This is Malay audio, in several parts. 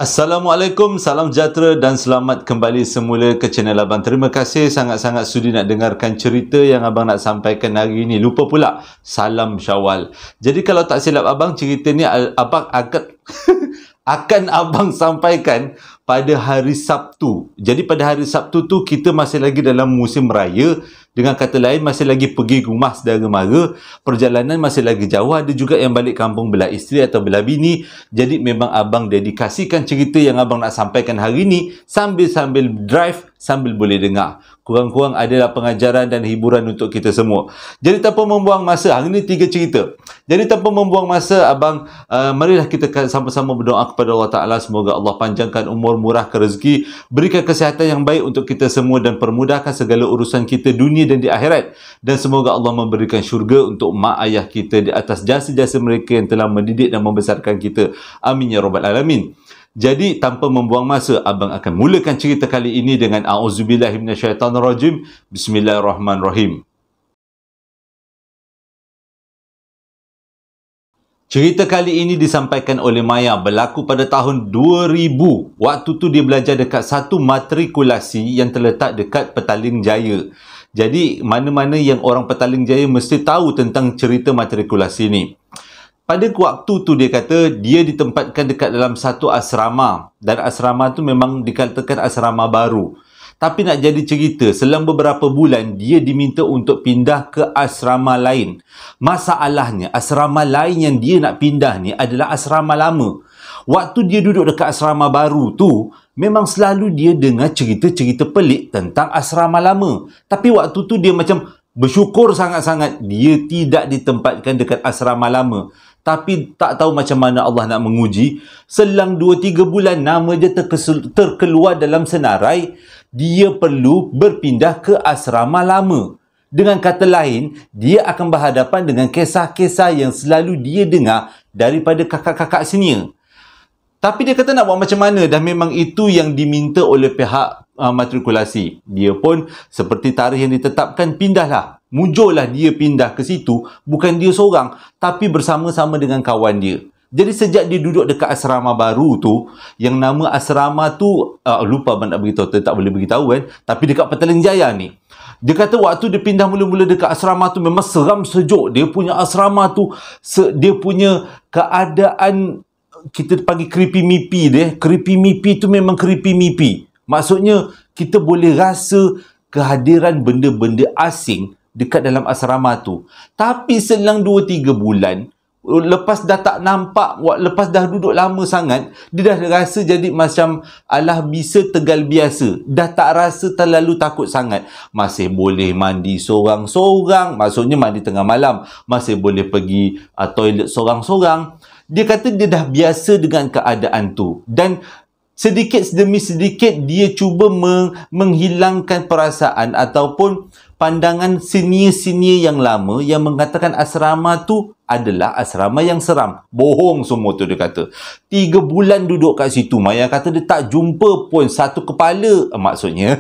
Assalamualaikum, salam sejahtera dan selamat kembali semula ke channel Abang. Terima kasih sangat-sangat sudi nak dengarkan cerita yang Abang nak sampaikan hari ini. Lupa pula, salam Syawal. Jadi kalau tak silap Abang, cerita ni Abang akan Abang sampaikan pada hari Sabtu. Jadi pada hari Sabtu tu kita masih lagi dalam musim raya. Dengan kata lain, masih lagi pergi rumah saudara mara. Perjalanan masih lagi jauh. Ada juga yang balik kampung belah isteri atau belah bini. Jadi memang Abang dedikasikan cerita yang Abang nak sampaikan hari ini sambil-sambil drive, sambil boleh dengar. Kurang-kurang adalah pengajaran dan hiburan untuk kita semua. Jadi tanpa membuang masa, hari ini 3 cerita. Jadi tanpa membuang masa, Abang, marilah kita sama-sama berdoa kepada Allah Ta'ala. Semoga Allah panjangkan umur, murahkan rezeki, berikan kesihatan yang baik untuk kita semua dan permudahkan segala urusan kita dunia dan di akhirat. Dan semoga Allah memberikan syurga untuk mak ayah kita di atas jasa-jasa mereka yang telah mendidik dan membesarkan kita. Amin ya Rabbal Alamin. Jadi tanpa membuang masa, Abang akan mulakan cerita kali ini dengan A'udzubillahi minasyaitanirrajim. Bismillahirrahmanirrahim. Cerita kali ini disampaikan oleh Maya, berlaku pada tahun 2000. Waktu tu dia belajar dekat satu matrikulasi yang terletak dekat Petaling Jaya. Jadi mana-mana yang orang Petaling Jaya mesti tahu tentang cerita matrikulasi ni. Pada waktu tu dia kata dia ditempatkan dekat dalam satu asrama. Dan asrama tu memang dikatakan asrama baru. Tapi nak jadi cerita, selang beberapa bulan dia diminta untuk pindah ke asrama lain. Masalahnya, asrama lain yang dia nak pindah ni adalah asrama lama. Waktu dia duduk dekat asrama baru tu, memang selalu dia dengar cerita-cerita pelik tentang asrama lama. Tapi waktu tu dia macam bersyukur sangat-sangat dia tidak ditempatkan dekat asrama lama. Tapi tak tahu macam mana Allah nak menguji. Selang 2-3 bulan nama dia terkeluar dalam senarai. Dia perlu berpindah ke asrama lama. Dengan kata lain, dia akan berhadapan dengan kisah-kisah yang selalu dia dengar daripada kakak-kakak senior. Tapi dia kata nak buat macam mana, dah memang itu yang diminta oleh pihak matrikulasi. Dia pun seperti tarikh yang ditetapkan, pindahlah. Muncullah dia pindah ke situ, bukan dia seorang, tapi bersama-sama dengan kawan dia. Jadi sejak dia duduk dekat asrama baru tu, yang nama asrama tu, lupa abang nak beritahu, tak boleh beritahu kan, tapi dekat Petaling Jaya ni. Dia kata waktu dia pindah mula-mula dekat asrama tu, memang seram sejuk. Dia punya asrama tu, dia punya keadaan, kita panggil creepy mipi dia. Creepy mipi tu memang creepy mipi. Maksudnya, kita boleh rasa kehadiran benda-benda asing dekat dalam asrama tu. Tapi selang 2-3 bulan, lepas dah tak nampak, lepas dah duduk lama sangat, dia dah rasa jadi macam alah bisa tegal biasa. Dah tak rasa terlalu takut sangat. Masih boleh mandi sorang-sorang, maksudnya mandi tengah malam. Masih boleh pergi toilet sorang-sorang. Dia kata dia dah biasa dengan keadaan tu. Dan sedikit demi sedikit dia cuba menghilangkan perasaan ataupun pandangan senior-senior yang lama yang mengatakan asrama tu adalah asrama yang seram. Bohong semua tu dia kata. 3 bulan duduk kat situ, Maya kata dia tak jumpa pun satu kepala. Maksudnya,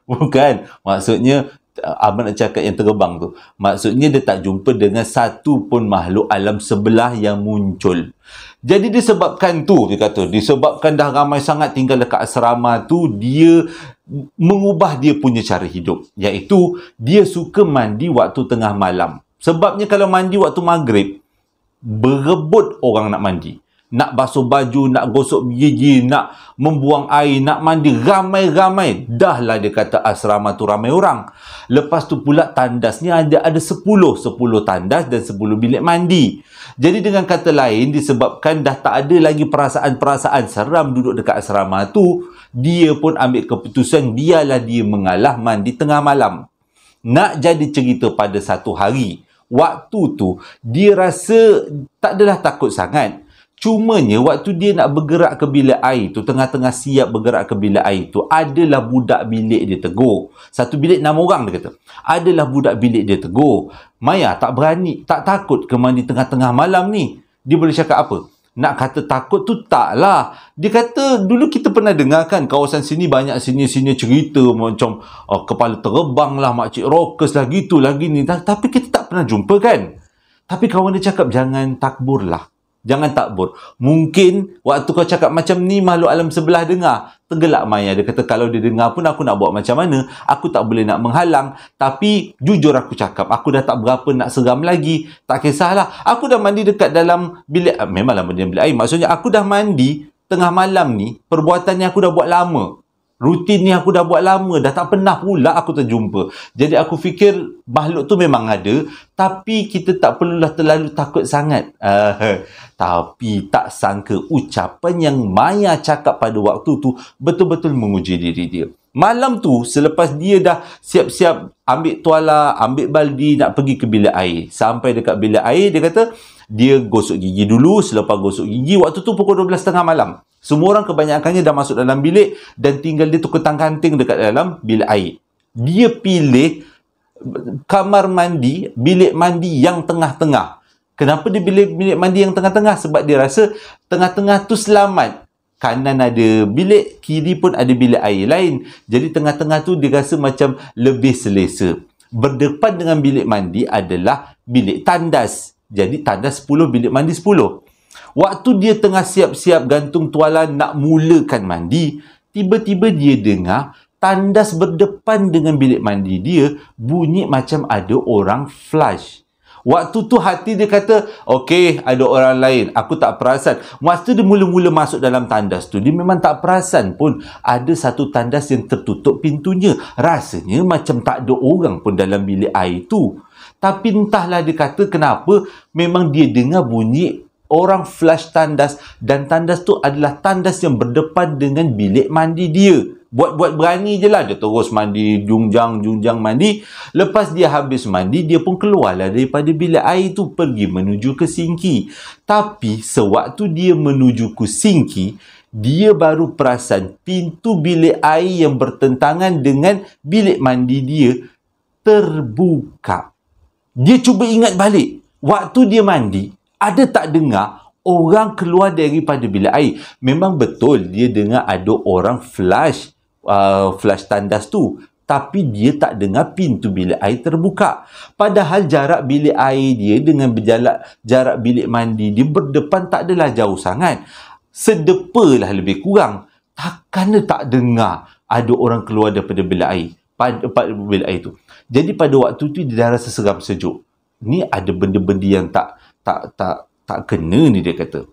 bukan. Maksudnya, abang nak cakap yang terbang tu. Maksudnya dia tak jumpa dengan satu pun makhluk alam sebelah yang muncul. Jadi disebabkan tu, dia kata, disebabkan dah ramai sangat tinggal dekat asrama tu, dia mengubah dia punya cara hidup. Iaitu, dia suka mandi waktu tengah malam. Sebabnya kalau mandi waktu maghrib, berebut orang nak mandi. Nak basuh baju, nak gosok gigi, nak membuang air, nak mandi, ramai-ramai. Dah lah dia kata asrama tu ramai orang. Lepas tu pula tandasnya ada 10 tandas dan 10 bilik mandi. Jadi dengan kata lain, disebabkan dah tak ada lagi perasaan-perasaan seram duduk dekat asrama tu, dia pun ambil keputusan biarlah dia mengalah mandi tengah malam. Nak jadi cerita pada satu hari, waktu tu dia rasa tak adalah takut sangat. Cumanya waktu dia nak bergerak ke bilik air tu, tengah-tengah siap bergerak ke bilik air tu, adalah budak bilik dia tegur. Satu bilik 6 orang dia kata. Adalah budak bilik dia tegur. Maya tak berani, tak takut ke mandi tengah-tengah malam ni? Dia boleh cakap apa? Nak kata takut tu taklah. Dia kata dulu kita pernah dengar kan kawasan sini banyak sini-sini cerita macam kepala terbang lah, makcik rockers lah, gitu lah, gini. Tapi kita tak pernah jumpa kan? Tapi kawan dia cakap jangan takbur lah. Jangan takbur. Mungkin waktu kau cakap macam ni, makhluk alam sebelah dengar. Tergelak Maya. Dia kata, kalau dia dengar pun aku nak buat macam mana? Aku tak boleh nak menghalang. Tapi jujur aku cakap, aku dah tak berapa nak seram lagi. Tak kisahlah. Aku dah mandi dekat dalam bilik. Memanglah mandi bilik air. Maksudnya aku dah mandi tengah malam ni. Perbuatan ni aku dah buat lama. Rutin ni aku dah buat lama, dah tak pernah pula aku terjumpa. Jadi aku fikir makhluk tu memang ada, tapi kita tak perlulah terlalu takut sangat. Tapi tak sangka ucapan yang Maya cakap pada waktu tu betul-betul menguji diri dia. Malam tu, selepas dia dah siap-siap ambil tuala, ambil baldi nak pergi ke bilik air. Sampai dekat bilik air, dia kata dia gosok gigi dulu. Selepas gosok gigi, waktu tu pukul 12.30 malam. Semua orang kebanyakannya dah masuk dalam bilik dan tinggal dia tu ketang-kanting dekat dalam bilik air. Dia pilih kamar mandi, bilik mandi yang tengah-tengah. Kenapa dia pilih bilik mandi yang tengah-tengah? Sebab dia rasa tengah-tengah tu selamat. Kanan ada bilik, kiri pun ada bilik air lain. Jadi tengah-tengah tu dia rasa macam lebih selesa. Berdepan dengan bilik mandi adalah bilik tandas. Jadi tandas 10, bilik mandi 10. Waktu dia tengah siap-siap gantung tuala nak mulakan mandi, tiba-tiba dia dengar tandas berdepan dengan bilik mandi dia bunyi macam ada orang flush. Waktu tu hati dia kata, okey, ada orang lain, aku tak perasan. Waktu dia mula-mula masuk dalam tandas tu, dia memang tak perasan pun ada satu tandas yang tertutup pintunya. Rasanya macam tak ada orang pun dalam bilik air tu. Tapi entahlah dia kata kenapa, memang dia dengar bunyi orang flush tandas, dan tandas tu adalah tandas yang berdepan dengan bilik mandi dia. Buat-buat berani je lah. Dia terus mandi, jungjang mandi. Lepas dia habis mandi, dia pun keluarlah daripada bilik air tu, pergi menuju ke sinki. Tapi sewaktu dia menuju ke sinki, dia baru perasan pintu bilik air yang bertentangan dengan bilik mandi dia terbuka. Dia cuba ingat balik. Waktu dia mandi, ada tak dengar orang keluar daripada bilik air? Memang betul dia dengar ada orang flush tandas tu. Tapi dia tak dengar pintu bilik air terbuka. Padahal jarak bilik air dia dengan jarak bilik mandi dia berdepan tak adalah jauh sangat. Sedepa lah lebih kurang. Takkan dia tak dengar ada orang keluar daripada bilik air. Pada bilik air tu. Jadi pada waktu tu dia dah rasa seram sejuk. Ni ada benda-benda yang tak kena ni, dia kata.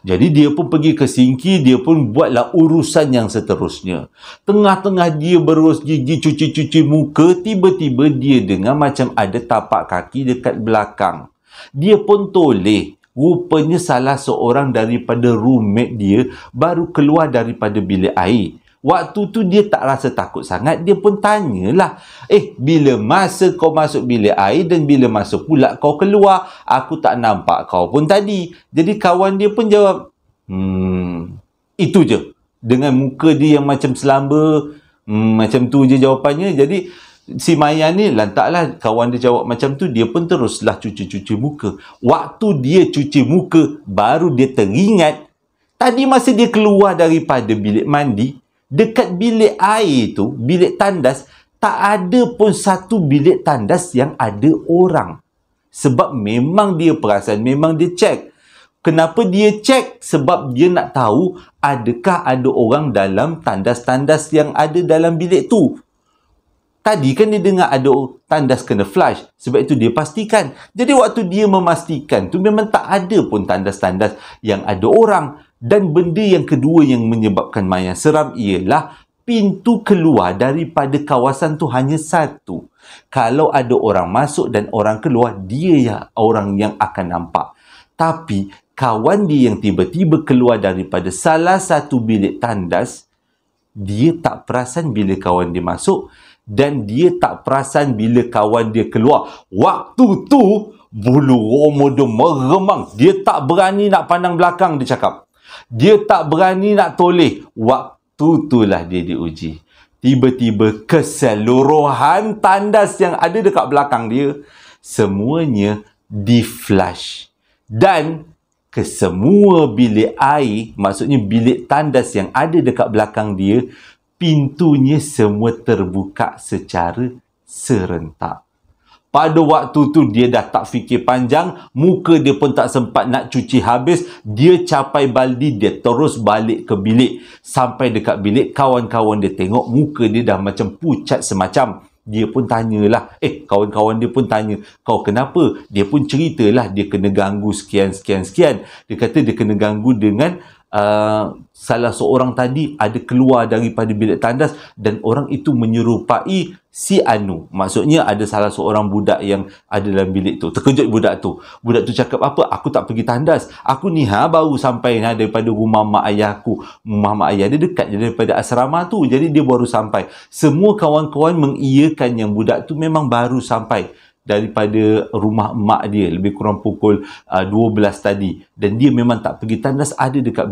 Jadi dia pun pergi ke sinki, dia pun buatlah urusan yang seterusnya. Tengah-tengah dia berus gigi, cuci-cuci muka, tiba-tiba dia dengar macam ada tapak kaki dekat belakang. Dia pun toleh. Rupanya salah seorang daripada roommate dia baru keluar daripada bilik air. Waktu tu dia tak rasa takut sangat. Dia pun tanyalah, bila masa kau masuk bilik air dan bila masa pula kau keluar? Aku tak nampak kau pun tadi. Jadi kawan dia pun jawab, itu je. Dengan muka dia yang macam selamba, macam tu je jawapannya. Jadi si Maya ni lantaklah kawan dia jawab macam tu, dia pun teruslah cuci-cuci muka. Waktu dia cuci muka, baru dia teringat, tadi masa dia keluar daripada bilik mandi, dekat bilik air tu, bilik tandas, tak ada pun satu bilik tandas yang ada orang. Sebab memang dia perasan, memang dia cek. Kenapa dia cek? Sebab dia nak tahu adakah ada orang dalam tandas-tandas yang ada dalam bilik tu. Tadi kan dia dengar ada tandas kena flush. Sebab itu dia pastikan. Jadi waktu dia memastikan tu, memang tak ada pun tandas-tandas yang ada orang. Dan benda yang kedua yang menyebabkan Maya seram ialah pintu keluar daripada kawasan tu hanya satu. Kalau ada orang masuk dan orang keluar, dia ya orang yang akan nampak. Tapi kawan dia yang tiba-tiba keluar daripada salah satu bilik tandas, dia tak perasan bila kawan dia masuk dan dia tak perasan bila kawan dia keluar. Waktu tu bulu roma dia meremang. Dia tak berani nak pandang belakang, dia cakap. Dia tak berani nak toleh. Waktu itulah dia diuji. Tiba-tiba keseluruhan tandas yang ada dekat belakang dia, semuanya di-flush. Dan kesemua bilik air, maksudnya bilik tandas yang ada dekat belakang dia, pintunya semua terbuka secara serentak. Pada waktu tu dia dah tak fikir panjang, muka dia pun tak sempat nak cuci habis. Dia capai baldi, dia terus balik ke bilik. Sampai dekat bilik, kawan-kawan dia tengok muka dia dah macam pucat semacam. Dia pun tanyalah, kawan-kawan dia pun tanya, kau kenapa? Dia pun ceritalah dia kena ganggu sekian. Dia kata dia kena ganggu dengan salah seorang tadi ada keluar daripada bilik tandas dan orang itu menyerupai si Anu. Maksudnya ada salah seorang budak yang ada dalam bilik tu. Terkejut budak tu. Budak tu cakap apa? Aku tak pergi tandas. Aku ni baru sampai daripada rumah mak ayah aku. Rumah mak ayah dia dekat je daripada asrama tu. Jadi dia baru sampai. Semua kawan-kawan mengiyakan yang budak tu memang baru sampai daripada rumah mak dia lebih kurang pukul 12 tadi, dan dia memang tak pergi tandas, ada dekat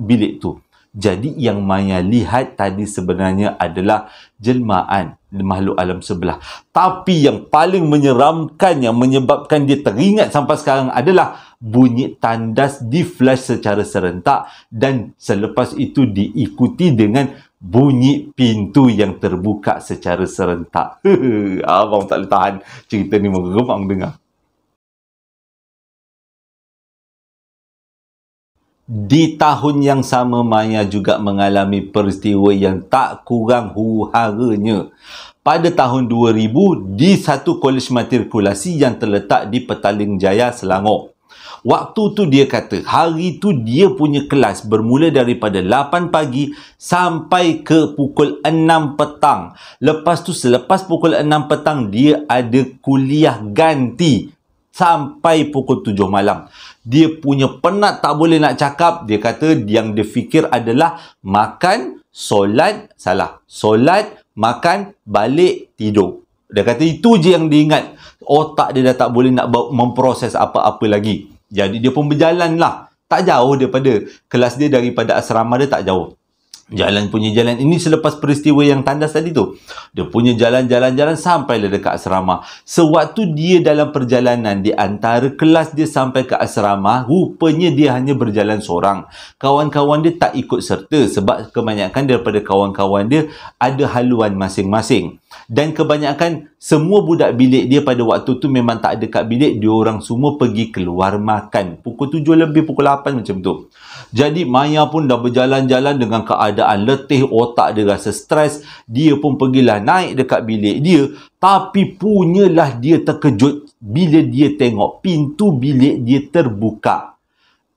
bilik tu. Jadi yang Maya lihat tadi sebenarnya adalah jelmaan makhluk alam sebelah. Tapi yang paling menyeramkan, yang menyebabkan dia teringat sampai sekarang adalah bunyi tandas di flash secara serentak, dan selepas itu diikuti dengan bunyi pintu yang terbuka secara serentak. Abang tak boleh tahan. Cerita ni meremang dengar. Di tahun yang sama, Maya juga mengalami peristiwa yang tak kurang huru-haranya. Pada tahun 2000, di satu kolej matrikulasi yang terletak di Petaling Jaya, Selangor. Waktu tu dia kata, hari tu dia punya kelas bermula daripada 8 pagi sampai ke pukul 6 petang. Lepas tu, selepas pukul 6 petang, dia ada kuliah ganti sampai pukul 7 malam. Dia punya penat tak boleh nak cakap. Dia kata yang dia fikir adalah makan, solat, makan, balik, tidur. Dia kata itu je yang dia ingat. Otak dia dah tak boleh nak memproses apa-apa lagi. Jadi dia pun berjalan lah. Tak jauh daripada kelas dia, daripada asrama dia tak jauh. Jalan ini selepas peristiwa yang tandas tadi tu. Dia punya jalan sampailah dekat asrama. Sewaktu dia dalam perjalanan di antara kelas dia sampai ke asrama, rupanya dia hanya berjalan seorang. Kawan-kawan dia tak ikut serta sebab kebanyakan daripada kawan-kawan dia ada haluan masing-masing. Dan kebanyakan semua budak bilik dia pada waktu tu memang tak ada kat bilik. Dia orang semua pergi keluar makan. Pukul 7 lebih, pukul 8 macam tu. Jadi Maya pun dah berjalan-jalan dengan keadaan letih, otak dia rasa stres. Dia pun pergilah naik dekat bilik dia. Tapi punyalah dia terkejut bila dia tengok pintu bilik dia terbuka.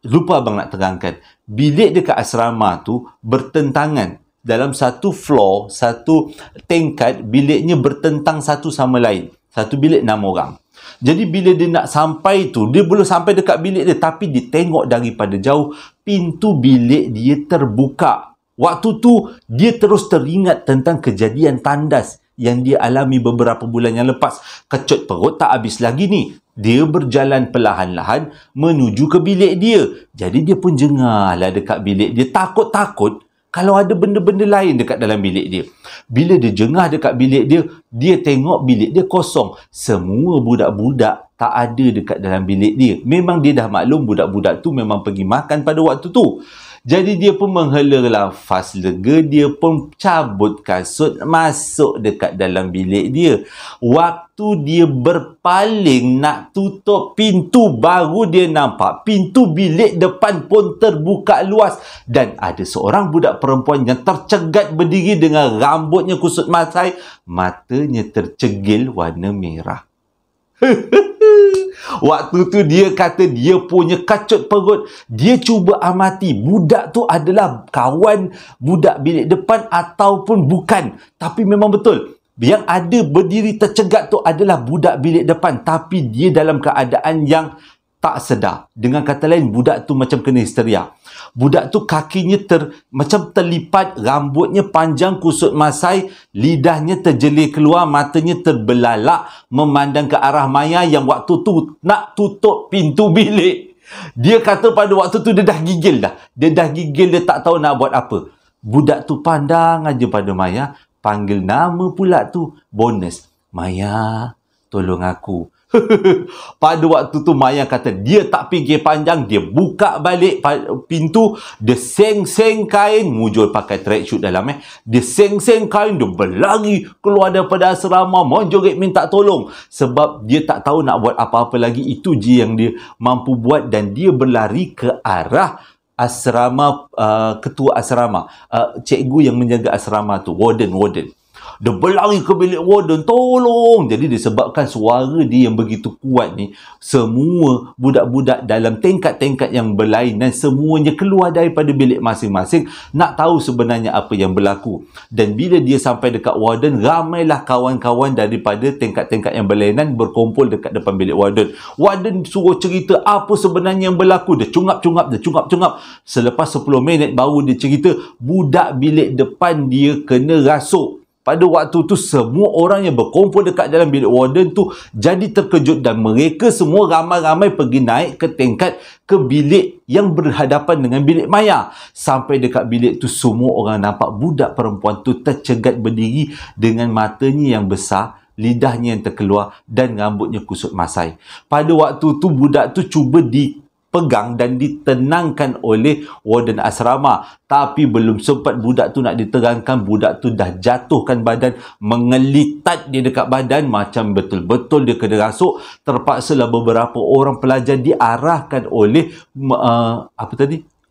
Lupa abang nak terangkan. Bilik dekat asrama tu bertentangan. Dalam satu floor, satu tingkat, biliknya bertentang satu sama lain. Satu bilik 6 orang. Jadi bila dia nak sampai tu, dia belum sampai dekat bilik dia, tapi dia tengok daripada jauh, pintu bilik dia terbuka. Waktu tu, dia terus teringat tentang kejadian tandas yang dia alami beberapa bulan yang lepas. Kecut perut tak habis lagi ni. Dia berjalan perlahan-lahan menuju ke bilik dia. Jadi dia pun jengahlah dekat bilik dia, takut-takut kalau ada benda-benda lain dekat dalam bilik dia. Bila dia jengah dekat bilik dia, dia tengok bilik dia kosong. Semua budak-budak tak ada dekat dalam bilik dia. Memang dia dah maklum budak-budak tu memang pergi makan pada waktu tu. Jadi dia pun menghela nafas lega, dia pun cabut kasut, masuk dekat dalam bilik dia. Waktu dia berpaling nak tutup pintu, baru dia nampak pintu bilik depan pun terbuka luas. Dan ada seorang budak perempuan yang tercegat berdiri dengan rambutnya kusut masai, matanya tercegil warna merah. Waktu tu dia kata dia punya kacut perut. Dia cuba amati budak tu adalah kawan budak bilik depan ataupun bukan. Tapi memang betul, yang ada berdiri tercegat tu adalah budak bilik depan. Tapi dia dalam keadaan yang tak sedar. Dengan kata lain, budak tu macam kena histeria. Budak tu kakinya macam terlipat, rambutnya panjang kusut masai, lidahnya terjelir keluar, matanya terbelalak memandang ke arah Maya yang waktu tu nak tutup pintu bilik. Dia kata pada waktu tu dia dah gigil dah. Dia dah gigil, dia tak tahu nak buat apa. Budak tu pandang aja pada Maya, panggil nama pula tu, bonus. Maya, tolong aku. Pada waktu tu Maya kata dia tak fikir panjang, dia buka balik pintu, dia seng-seng kain, mujur pakai tracksuit dalam dia seng-seng kain, dia berlari keluar daripada asrama, menjerit minta tolong sebab dia tak tahu nak buat apa-apa lagi. Itu je yang dia mampu buat, dan dia berlari ke arah asrama, ketua asrama, cikgu yang menjaga asrama tu, warden. Dia berlari ke bilik warden, tolong. Jadi disebabkan suara dia yang begitu kuat ni, semua budak-budak dalam tingkat-tingkat yang berlainan semuanya keluar daripada bilik masing-masing nak tahu sebenarnya apa yang berlaku. Dan bila dia sampai dekat warden, ramailah kawan-kawan daripada tingkat-tingkat yang berlainan berkumpul dekat depan bilik warden. Warden suruh cerita apa sebenarnya yang berlaku. Dia cungap-cungap. Selepas 10 minit baru dia cerita budak bilik depan dia kena rasuk. Pada waktu tu semua orang yang berkumpul dekat dalam bilik warden tu jadi terkejut, dan mereka semua ramai-ramai pergi naik ke tingkat ke bilik yang berhadapan dengan bilik Maya. Sampai dekat bilik tu semua orang nampak budak perempuan tu tercegat berdiri dengan matanya yang besar, lidahnya yang terkeluar dan rambutnya kusut masai. Pada waktu tu budak tu cuba dipegang dan ditenangkan oleh warden asrama, tapi belum sempat budak tu nak diterangkan, budak tu dah jatuhkan badan, mengelitat dia dekat badan macam betul-betul dia kena rasuk. Terpaksalah beberapa orang pelajar diarahkan oleh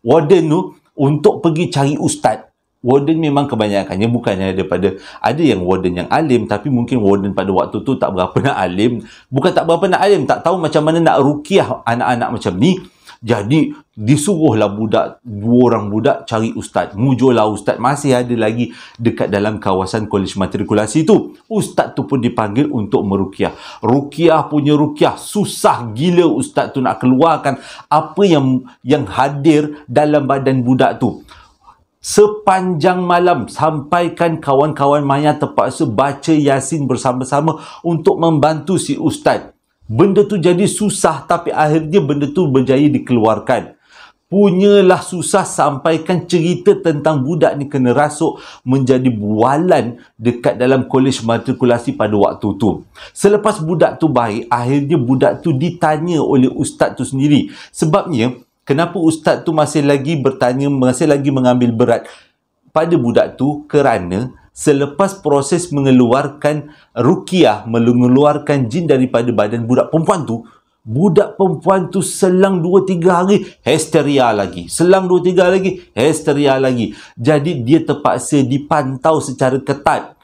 warden tu untuk pergi cari ustaz. Warden memang kebanyakannya bukannya daripada, ada yang warden yang alim, tapi mungkin warden pada waktu tu tak berapa nak alim. Bukan tak berapa nak alim, tak tahu macam mana nak rukiah anak-anak macam ni. Jadi disuruhlah dua orang budak cari ustaz. Mujurlah ustaz, masih ada lagi dekat dalam kawasan kolej matrikulasi tu. Ustaz tu pun dipanggil untuk merukiah. Rukiah punya rukiah susah gila ustaz tu nak keluarkan apa yang hadir dalam badan budak tu. Sepanjang malam sampaikan kawan-kawan Maya terpaksa baca Yasin bersama-sama untuk membantu si ustaz. Benda tu jadi susah, tapi akhirnya benda tu berjaya dikeluarkan. Punyalah susah sampaikan cerita tentang budak ni kena rasuk menjadi bualan dekat dalam kolej matrikulasi pada waktu tu. Selepas budak tu baik, akhirnya budak tu ditanya oleh ustaz tu sendiri. Sebabnya, kenapa ustaz tu masih lagi bertanya, masih lagi mengambil berat pada budak tu? Kerana selepas proses mengeluarkan rukiah, mengeluarkan jin daripada badan budak perempuan tu selang 2-3 hari histeria lagi. Selang 2-3 hari lagi histeria lagi. Jadi dia terpaksa dipantau secara ketat.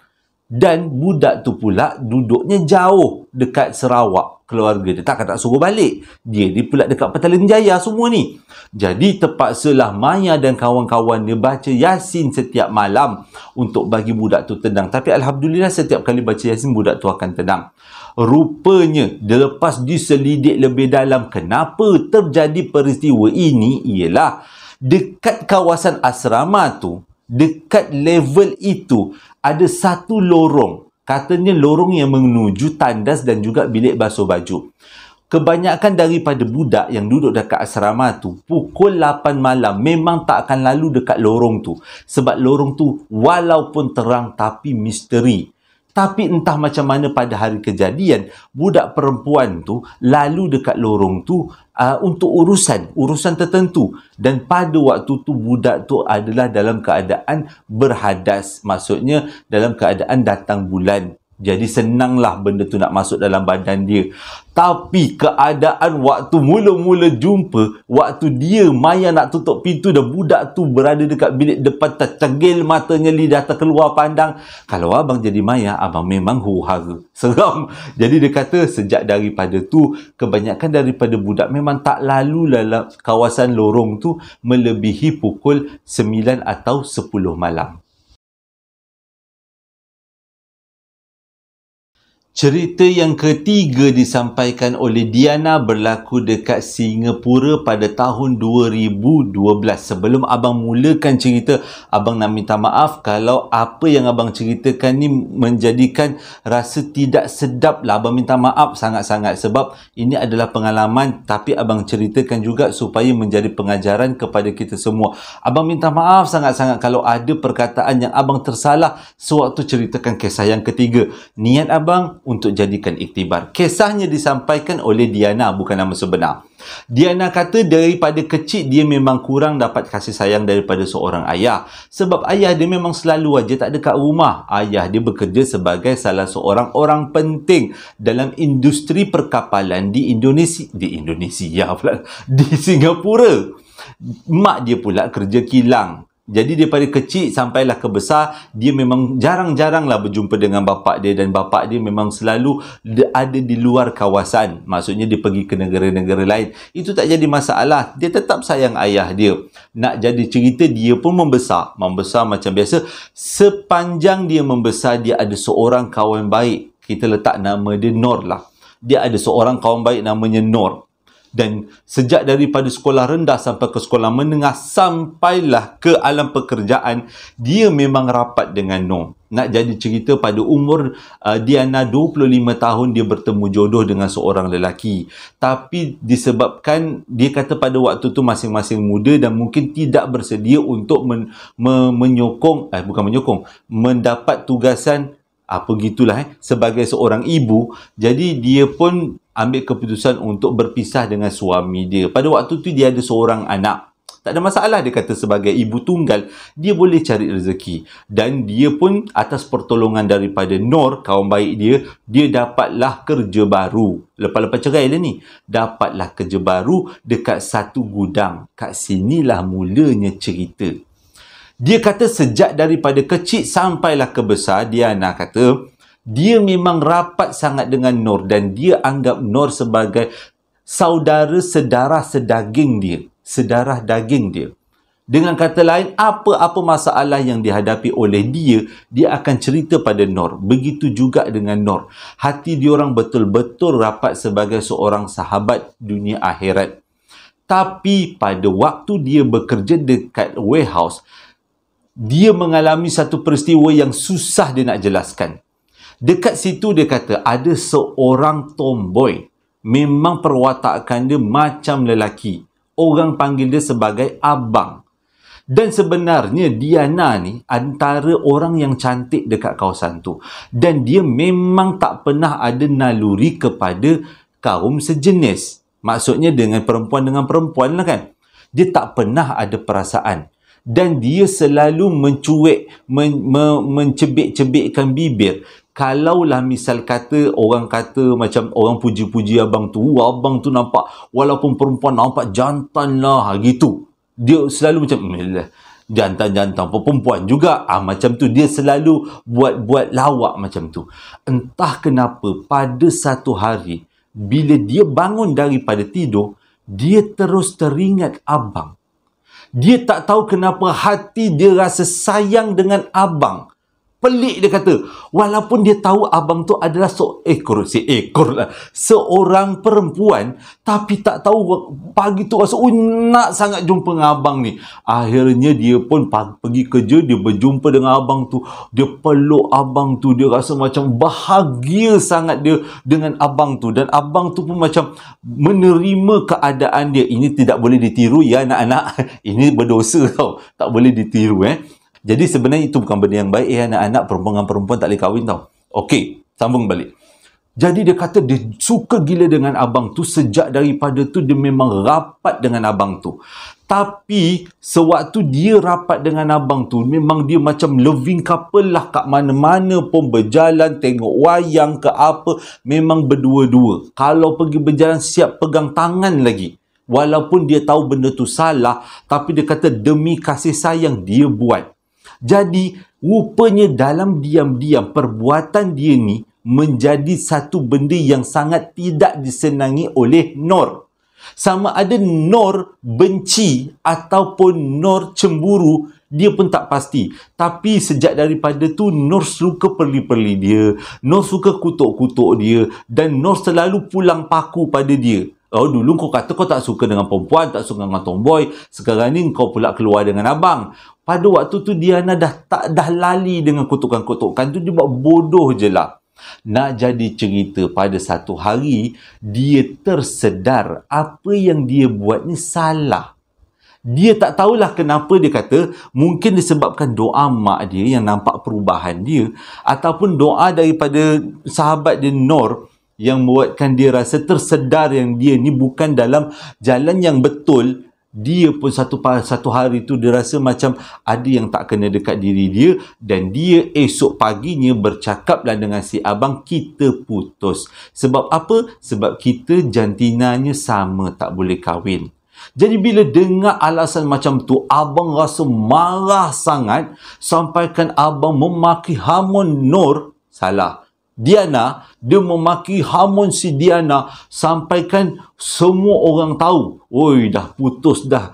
Dan budak tu pula duduknya jauh dekat Sarawak. Keluarga dia takkan tak suruh balik. Dia pula dekat Petaling Jaya semua ni. Jadi terpaksalah Maya dan kawan-kawan dia baca Yasin setiap malam untuk bagi budak tu tenang. Tapi Alhamdulillah setiap kali baca Yasin budak tu akan tenang. Rupanya lepas diselidik lebih dalam kenapa terjadi peristiwa ini, ialah dekat kawasan asrama tu, dekat level itu ada satu lorong. Katanya lorong yang menuju tandas dan juga bilik basuh baju. Kebanyakan daripada budak yang duduk dekat asrama tu, pukul 8 malam memang tak akan lalu dekat lorong tu. Sebab lorong tu walaupun terang tapi misteri. Tapi entah macam mana pada hari kejadian, budak perempuan tu lalu dekat lorong tu untuk urusan tertentu. Dan pada waktu tu budak tu adalah dalam keadaan berhadas. Maksudnya dalam keadaan datang bulan. Jadi senanglah benda tu nak masuk dalam badan dia. Tapi keadaan waktu mula-mula jumpa, waktu dia Maya nak tutup pintu dan budak tu berada dekat bilik depan, tercegil matanya, lidah terkeluar pandang. Kalau abang jadi Maya, abang memang huru-hara. Seram. Jadi dia kata sejak daripada tu, kebanyakan daripada budak memang tak lalu dalam kawasan lorong tu melebihi pukul 9 atau 10 malam. Cerita yang ketiga disampaikan oleh Diana berlaku dekat Singapura pada tahun 2012. Sebelum abang mulakan cerita, abang nak minta maaf kalau apa yang abang ceritakan ni menjadikan rasa tidak sedap lah. Abang minta maaf sangat-sangat sebab ini adalah pengalaman, tapi abang ceritakan juga supaya menjadi pengajaran kepada kita semua. Abang minta maaf sangat-sangat kalau ada perkataan yang abang tersalah sewaktu ceritakan kisah yang ketiga. Niat abang untuk jadikan iktibar. Kisahnya disampaikan oleh Diana, bukan nama sebenar. Diana kata daripada kecil dia memang kurang dapat kasih sayang daripada seorang ayah. Sebab ayah dia memang selalu aja tak ada kat rumah. Ayah dia bekerja sebagai salah seorang orang penting dalam industri perkapalan di Singapura. Mak dia pula kerja kilang. Jadi daripada kecil sampailah ke besar, dia memang jarang-jaranglah berjumpa dengan bapak dia, dan bapak dia memang selalu ada di luar kawasan. Maksudnya dia pergi ke negara-negara lain. Itu tak jadi masalah. Dia tetap sayang ayah dia. Nak jadi cerita, dia pun membesar. Membesar macam biasa. Sepanjang dia membesar, dia ada seorang kawan baik. Kita letak nama dia Nur lah. Dia ada seorang kawan baik namanya Nur. Dan sejak daripada sekolah rendah sampai ke sekolah menengah, sampailah ke alam pekerjaan, dia memang rapat dengan Nur. Nak jadi cerita, pada umur Diana 25 tahun, dia bertemu jodoh dengan seorang lelaki. Tapi disebabkan dia kata pada waktu tu masing-masing muda dan mungkin tidak bersedia untuk mendapat tugasan sebagai seorang ibu. Jadi dia pun ambil keputusan untuk berpisah dengan suami dia. Pada waktu tu dia ada seorang anak. Tak ada masalah, dia kata sebagai ibu tunggal, dia boleh cari rezeki. Dan dia pun atas pertolongan daripada Nur, kawan baik dia dapatlah kerja baru. Lepas-lepas cerai lah ni, dapatlah kerja baru dekat satu gudang. Kat sinilah mulanya cerita. Dia kata sejak daripada kecil sampailah ke besar, Diana kata dia memang rapat sangat dengan Nur dan dia anggap Nur sebagai saudara sedarah sedaging dia, sedarah daging dia. Dengan kata lain, apa-apa masalah yang dihadapi oleh dia, dia akan cerita pada Nur. Begitu juga dengan Nur. Hati diorang betul-betul rapat sebagai seorang sahabat dunia akhirat. Tapi pada waktu dia bekerja dekat warehouse, dia mengalami satu peristiwa yang susah dia nak jelaskan. Dekat situ dia kata ada seorang tomboy. Memang perwatakan dia macam lelaki. Orang panggil dia sebagai abang. Dan sebenarnya Diana ni antara orang yang cantik dekat kawasan tu. Dan dia memang tak pernah ada naluri kepada kaum sejenis. Maksudnya dengan perempuan lah kan. Dia tak pernah ada perasaan. Dan dia selalu mencebik-cebikkan bibir. Kalaulah misal kata, orang kata macam orang puji-puji abang tu nampak, walaupun perempuan nampak jantan lah gitu. Dia selalu macam, jantan-jantan perempuan juga. Macam tu, dia selalu buat lawak macam tu. Entah kenapa, pada satu hari, bila dia bangun daripada tidur, dia terus teringat abang. Dia tak tahu kenapa hati dia rasa sayang dengan abang. Pelik dia kata. Walaupun dia tahu abang tu adalah seorang perempuan, tapi tak tahu pagi tu rasa nak sangat jumpa dengan abang ni. Akhirnya dia pun pergi kerja, dia berjumpa dengan abang tu. Dia peluk abang tu. Dia rasa macam bahagia sangat dia dengan abang tu. Dan abang tu pun macam menerima keadaan dia. Ini tidak boleh ditiru ya anak-anak. Ini berdosa tau. Tak boleh ditiru Jadi sebenarnya itu bukan benda yang baik anak-anak. Perempuan dengan perempuan tak boleh kahwin tau. Okey, sambung balik. Jadi dia kata dia suka gila dengan abang tu. Sejak daripada tu dia memang rapat dengan abang tu. Tapi sewaktu dia rapat dengan abang tu, memang dia macam loving couple lah. Kat mana-mana pun berjalan, tengok wayang ke apa, memang berdua-dua. Kalau pergi berjalan siap pegang tangan lagi. Walaupun dia tahu benda tu salah, tapi dia kata demi kasih sayang dia buat. Jadi, rupanya dalam diam-diam perbuatan dia ni menjadi satu benda yang sangat tidak disenangi oleh Nur. Sama ada Nur benci ataupun Nur cemburu, dia pun tak pasti. Tapi sejak daripada tu, Nur suka perli-perli dia. Nur suka kutuk-kutuk dia. Dan Nur selalu pulang paku pada dia. Oh, dulu kau kata kau tak suka dengan perempuan, tak suka dengan tomboy. Sekarang ni kau pula keluar dengan abang. Pada waktu tu Diana dah lali dengan kutukan-kutukan tu. Dia buat bodoh je lah. Nak jadi cerita, pada satu hari dia tersedar apa yang dia buat ni salah. Dia tak tahulah kenapa. Dia kata mungkin disebabkan doa mak dia yang nampak perubahan dia, ataupun doa daripada sahabat dia Nur yang membuatkan dia rasa tersedar yang dia ni bukan dalam jalan yang betul. Dia pun satu hari tu dia rasa macam ada yang tak kena dekat diri dia, dan dia esok paginya bercakaplah dengan si abang, kita putus. Sebab apa? Sebab kita jantinanya sama, tak boleh kahwin. Jadi bila dengar alasan macam tu, abang rasa marah sangat sampaikan abang memaki hamun Nur. Salah, Diana. Dia memaki hamun si Diana sampaikan semua orang tahu. Oi, dah putus dah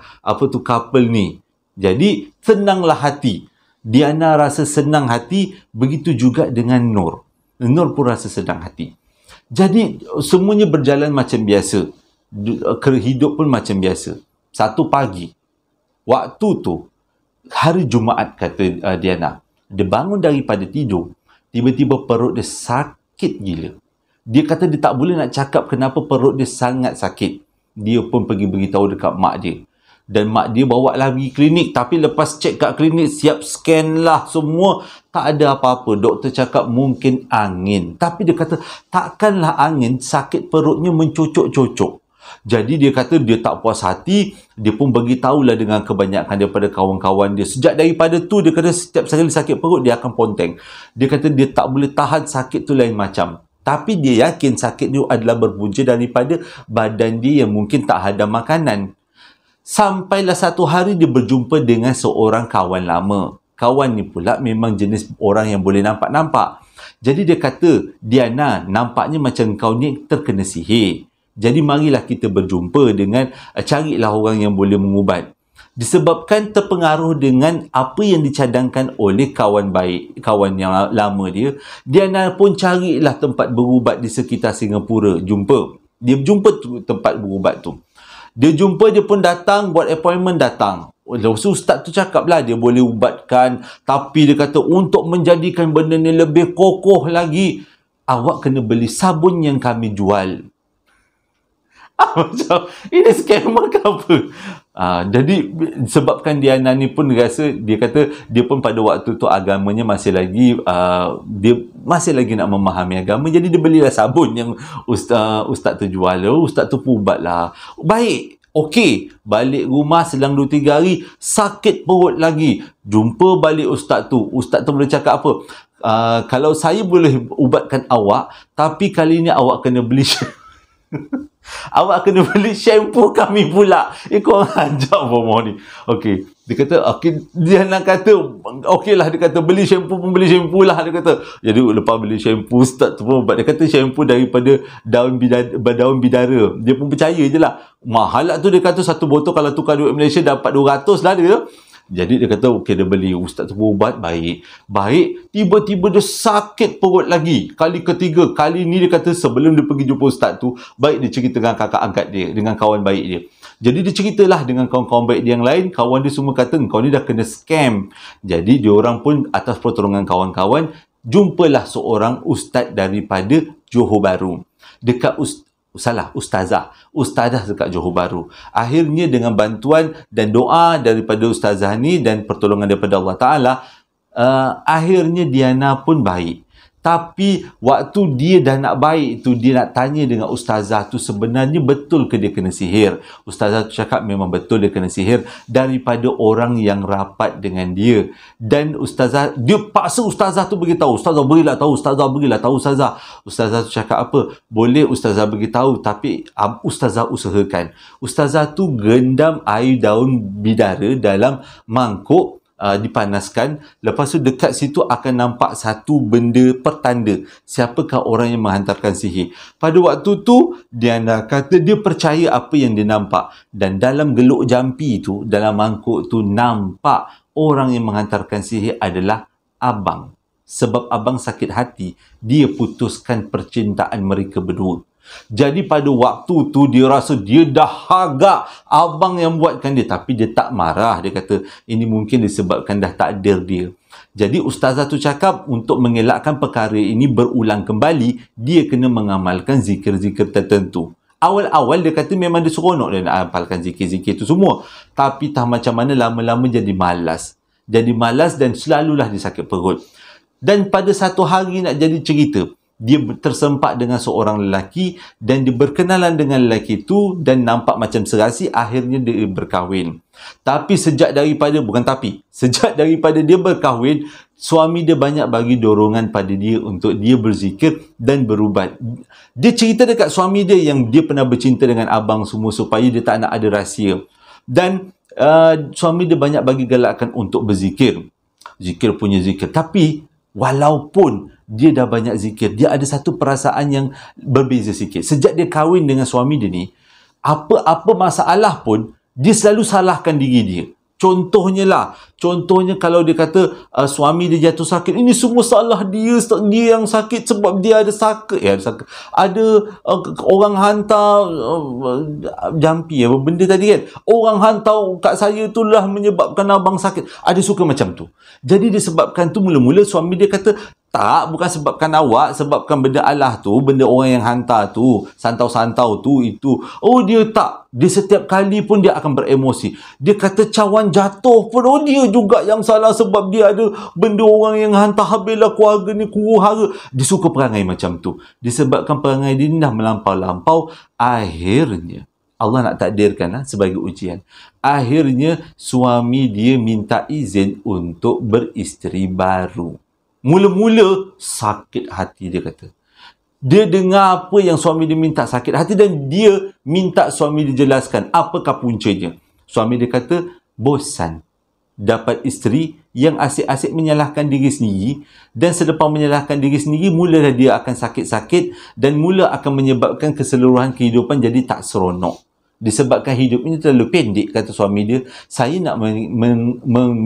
couple ni. Jadi senanglah hati. Diana rasa senang hati, begitu juga dengan Nur. Nur pun rasa senang hati. Jadi semuanya berjalan macam biasa. Hidup pun macam biasa. Satu pagi, waktu tu hari Jumaat, kata Diana, dia bangun daripada tidur, tiba-tiba perut dia sakit gila. Dia kata dia tak boleh nak cakap kenapa perut dia sangat sakit. Dia pun pergi beritahu dekat mak dia. Dan mak dia bawa lah pergi klinik. Tapi lepas cek kat klinik, siap scan lah semua, tak ada apa-apa. Doktor cakap mungkin angin. Tapi dia kata takkanlah angin, sakit perutnya mencocok-cocok. Jadi dia kata dia tak puas hati. Dia pun beritahulah dengan kebanyakan daripada kawan-kawan dia. Sejak daripada tu dia kata setiap sekali sakit perut dia akan ponteng. Dia kata dia tak boleh tahan sakit tu lain macam. Tapi dia yakin sakit itu adalah berpunca daripada badan dia yang mungkin tak hadam makanan. Sampailah satu hari dia berjumpa dengan seorang kawan lama. Kawan ni pula memang jenis orang yang boleh nampak-nampak. Jadi dia kata, Diana, nampaknya macam kau ni terkena sihir. Jadi marilah kita berjumpa dengan, carilah orang yang boleh mengubat. Disebabkan terpengaruh dengan apa yang dicadangkan oleh kawan yang lama dia, Diana pun carilah tempat berubat di sekitar Singapura. Dia jumpa tempat berubat tu. Dia jumpa, dia pun datang, buat appointment datang. So, ustaz tu cakap lah dia boleh ubatkan, tapi dia kata untuk menjadikan benda ni lebih kokoh lagi, awak kena beli sabun yang kami jual. Macam ini scammer ke apa? Jadi sebabkan Diana ni pun rasa, dia kata dia pun pada waktu tu agamanya masih lagi dia masih lagi nak memahami agama. Jadi dia belilah sabun yang ustaz tu jual. Ustaz tu pun ubatlah. Baik, okey, balik rumah selang 2-3 hari sakit perut lagi. Jumpa balik ustaz tu. Ustaz tu boleh cakap apa? Kalau saya boleh ubatkan awak, tapi kali ni awak kena beli awak kena beli shampoo kami pula. Kau ajak bomoh ni. Okey. Dia kata, okey, dia nak kata, okey lah, dia kata beli shampoo pun beli shampoo lah, dia kata. Jadi lepas beli shampoo, ustaz tu pun, dia kata shampoo daripada daun bidara. Dia pun percaya je lah. Mahal lah tu, dia kata satu botol kalau tukar duit Malaysia dapat 200 lah, dia kata. Jadi dia kata, okey, dia beli. Ustaz tu berubat, baik. Tiba-tiba dia sakit perut lagi. Kali ketiga. Kali ni dia kata sebelum dia pergi jumpa ustaz tu, baik dia cerita dengan kakak angkat dia, dengan kawan baik dia. Jadi dia ceritalah dengan kawan-kawan baik dia yang lain. Kawan dia semua kata, kau ni dah kena scam. Jadi diorang pun atas pertolongan kawan-kawan, jumpalah seorang ustaz daripada Johor Bahru. Dekat ustazah dekat Johor Bahru. Akhirnya dengan bantuan dan doa daripada ustazah ni dan pertolongan daripada Allah Ta'ala, akhirnya Diana pun baik. Tapi waktu dia dah nak baik tu, dia nak tanya dengan ustazah tu sebenarnya betul ke dia kena sihir. Ustazah tu cakap memang betul dia kena sihir daripada orang yang rapat dengan dia. Dan dia paksa ustazah tu beritahu. Ustazah berilah tahu, ustazah. Ustazah tu cakap apa? Boleh ustazah beritahu, tapi ustazah usahakan. Ustazah tu gendam air daun bidara dalam mangkuk, dipanaskan. Lepas tu dekat situ akan nampak satu benda pertanda siapakah orang yang menghantarkan sihir. Pada waktu tu Diana kata dia percaya apa yang dia nampak, dan dalam geluk jampi tu, dalam mangkuk tu nampak orang yang menghantarkan sihir adalah abang. Sebab abang sakit hati, dia putuskan percintaan mereka berdua. Jadi pada waktu tu dia rasa dia dah hagak abang yang buatkan dia, tapi dia tak marah. Dia kata ini mungkin disebabkan dah takdir dia. Jadi ustazah tu cakap untuk mengelakkan perkara ini berulang kembali, dia kena mengamalkan zikir-zikir tertentu. Awal-awal dia kata memang dia seronok dia nak hafalkan zikir-zikir tu semua. Tapi tak macam mana lama-lama jadi malas. Jadi malas dan selalulah dia sakit perut. Dan pada satu hari nak jadi cerita, dia tersempak dengan seorang lelaki dan dia berkenalan dengan lelaki itu dan nampak macam serasi, akhirnya dia berkahwin. Tapi sejak daripada dia berkahwin, suami dia banyak bagi dorongan pada dia untuk dia berzikir dan berubat. Dia cerita dekat suami dia yang dia pernah bercinta dengan abang semua supaya dia tak nak ada rahsia. Dan suami dia banyak bagi galakkan untuk berzikir. Zikir punya zikir. Tapi walaupun dia dah banyak zikir, dia ada satu perasaan yang berbeza sikit. Sejak dia kahwin dengan suami dia ni, apa-apa masalah pun, dia selalu salahkan diri dia. Contohnya kalau dia kata suami dia jatuh sakit, ini semua salah dia yang sakit sebab dia ada sakit. Ada orang hantar jampi apa benda tadi kan. Orang hantar kat saya itulah menyebabkan abang sakit. Ada suka macam tu. Jadi disebabkan tu mula-mula suami dia kata, tak, bukan sebabkan awak, sebabkan benda Allah tu, benda orang yang hantar tu, santau-santau tu, itu. Oh, dia tak. Dia setiap kali pun dia akan beremosi. Dia kata cawan jatuh pun, oh dia juga yang salah sebab dia ada benda orang yang hantar, habislah keluarga ni huru-hara. Dia suka perangai macam tu. Disebabkan perangai dia ni dah melampau-lampau, akhirnya Allah nak takdirkan sebagai ujian. Akhirnya suami dia minta izin untuk beristeri baru. Mula-mula sakit hati, dia kata. Dia dengar apa yang suami dia minta, sakit hati, dan dia minta suami dia jelaskan apakah puncanya. Suami dia kata bosan dapat isteri yang asyik-asyik menyalahkan diri sendiri, dan selepas menyalahkan diri sendiri, mulalah dia akan sakit-sakit dan mula akan menyebabkan keseluruhan kehidupan jadi tak seronok. Disebabkan hidup ini terlalu pendek, kata suami dia, saya nak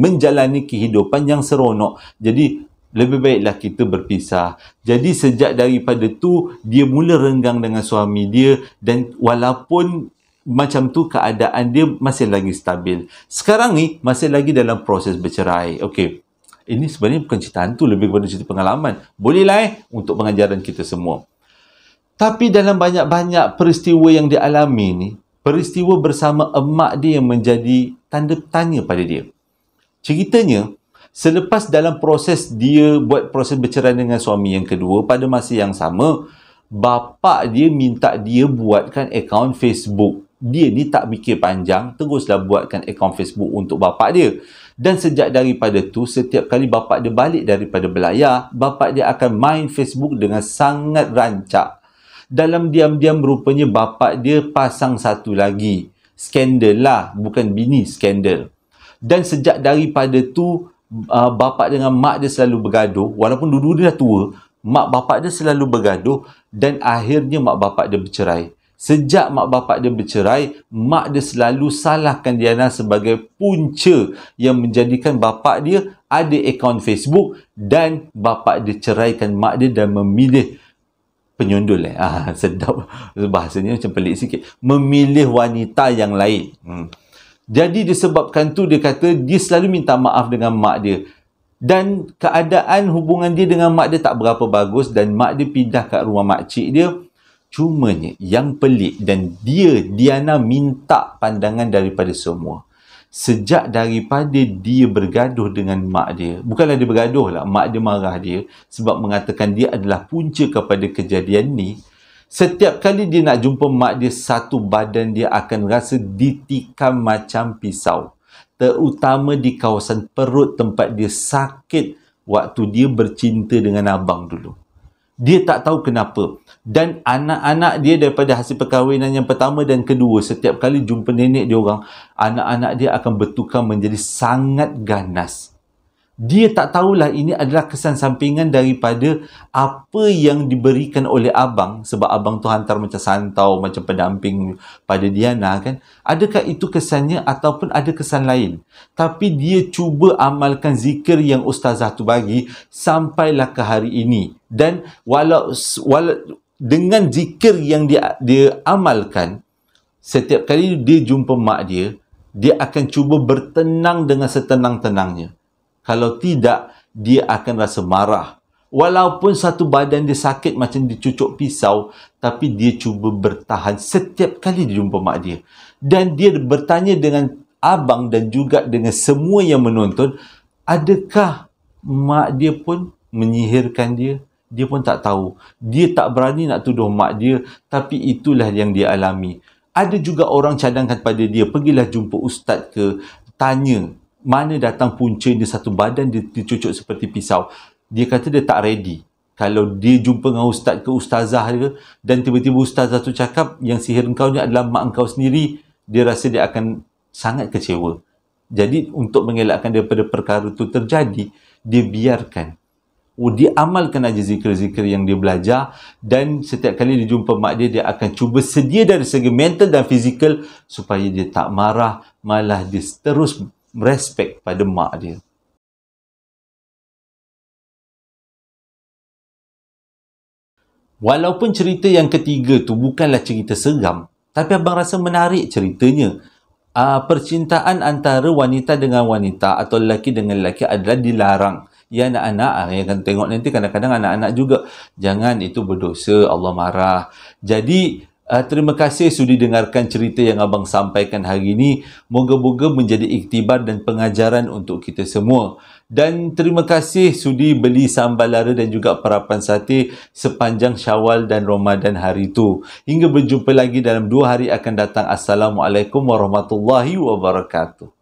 menjalani kehidupan yang seronok. Jadi lebih baiklah kita berpisah. Jadi sejak daripada tu, dia mula renggang dengan suami dia, dan walaupun macam tu keadaan dia masih lagi stabil. Sekarang ni masih lagi dalam proses bercerai. Okey. Ini sebenarnya bukan cerita hantu, lebih kepada cerita pengalaman. Bolehlah untuk pengajaran kita semua. Tapi dalam banyak-banyak peristiwa yang dia alami ni, peristiwa bersama emak dia yang menjadi tanda tanya pada dia. Ceritanya, selepas dalam proses dia buat proses bercerai dengan suami yang kedua, pada masa yang sama, bapa dia minta dia buatkan akaun Facebook. Dia ni tak fikir panjang, teruslah buatkan akaun Facebook untuk bapa dia. Dan sejak daripada tu, setiap kali bapa dia balik daripada belayar, bapa dia akan main Facebook dengan sangat rancak. Dalam diam-diam rupanya bapa dia pasang satu lagi. Skandal lah, bukan bini, skandal. Dan sejak daripada tu, bapa dengan mak dia selalu bergaduh. Walaupun dulu dia dah tua, mak bapa dia selalu bergaduh, dan akhirnya mak bapa dia bercerai. Sejak mak bapa dia bercerai, mak dia selalu salahkan Diana sebagai punca yang menjadikan bapa dia ada akaun Facebook, dan bapa dia ceraikan mak dia dan memilih penyundul. Sedap bahasanya, macam pelik sikit. Memilih wanita yang lain. Jadi disebabkan tu, dia kata dia selalu minta maaf dengan mak dia. Dan keadaan hubungan dia dengan mak dia tak berapa bagus, dan mak dia pindah kat rumah makcik dia. Cumanya yang pelik, dan Diana minta pandangan daripada semua. Sejak daripada dia bergaduh dengan mak dia, bukanlah dia bergaduh lah, mak dia marah dia sebab mengatakan dia adalah punca kepada kejadian ni. Setiap kali dia nak jumpa mak dia, satu badan dia akan rasa ditikam macam pisau. Terutama di kawasan perut tempat dia sakit waktu dia bercinta dengan abang dulu. Dia tak tahu kenapa. Dan anak-anak dia daripada hasil perkahwinan yang pertama dan kedua, setiap kali jumpa nenek dia orang, anak-anak dia akan bertukar menjadi sangat ganas. Dia tak tahulah ini adalah kesan sampingan daripada apa yang diberikan oleh abang, sebab abang tu hantar macam santau, macam pendamping pada Diana kan. Adakah itu kesannya ataupun ada kesan lain? Tapi dia cuba amalkan zikir yang ustazah tu bagi sampailah ke hari ini. Dan walau dengan zikir yang dia amalkan, setiap kali dia jumpa mak dia, dia akan cuba bertenang dengan setenang-tenangnya. Kalau tidak, dia akan rasa marah. Walaupun satu badan dia sakit macam dicucuk pisau, tapi dia cuba bertahan setiap kali dia jumpa mak dia. Dan dia bertanya dengan abang dan juga dengan semua yang menonton, adakah mak dia pun menyihirkan dia? Dia pun tak tahu. Dia tak berani nak tuduh mak dia, tapi itulah yang dia alami. Ada juga orang cadangkan pada dia, pergilah jumpa ustaz ke, tanya mana datang punca dia satu badan dia dicucuk seperti pisau. Dia kata dia tak ready. Kalau dia jumpa dengan ustaz ke ustazah dia dan tiba-tiba ustazah tu cakap yang sihir engkau ni adalah mak engkau sendiri, dia rasa dia akan sangat kecewa. Jadi untuk mengelakkan daripada perkara itu terjadi, dia biarkan. Dia amalkan aja zikir-zikir yang dia belajar, dan setiap kali dia jumpa mak dia, dia akan cuba sedia dari segi mental dan fizikal supaya dia tak marah, malah dia terus respect pada mak dia. Walaupun cerita yang ketiga tu bukanlah cerita seram, tapi abang rasa menarik ceritanya. Percintaan antara wanita dengan wanita atau lelaki dengan lelaki adalah dilarang. Ya anak-anak, yang akan tengok nanti kadang-kadang anak-anak juga, jangan, itu berdosa, Allah marah. Jadi, terima kasih sudi dengarkan cerita yang abang sampaikan hari ini. Moga-moga menjadi iktibar dan pengajaran untuk kita semua. Dan terima kasih sudi beli sambal lara dan juga perapan sate sepanjang Syawal dan Ramadan hari itu. Hingga berjumpa lagi dalam 2 hari akan datang. Assalamualaikum warahmatullahi wabarakatuh.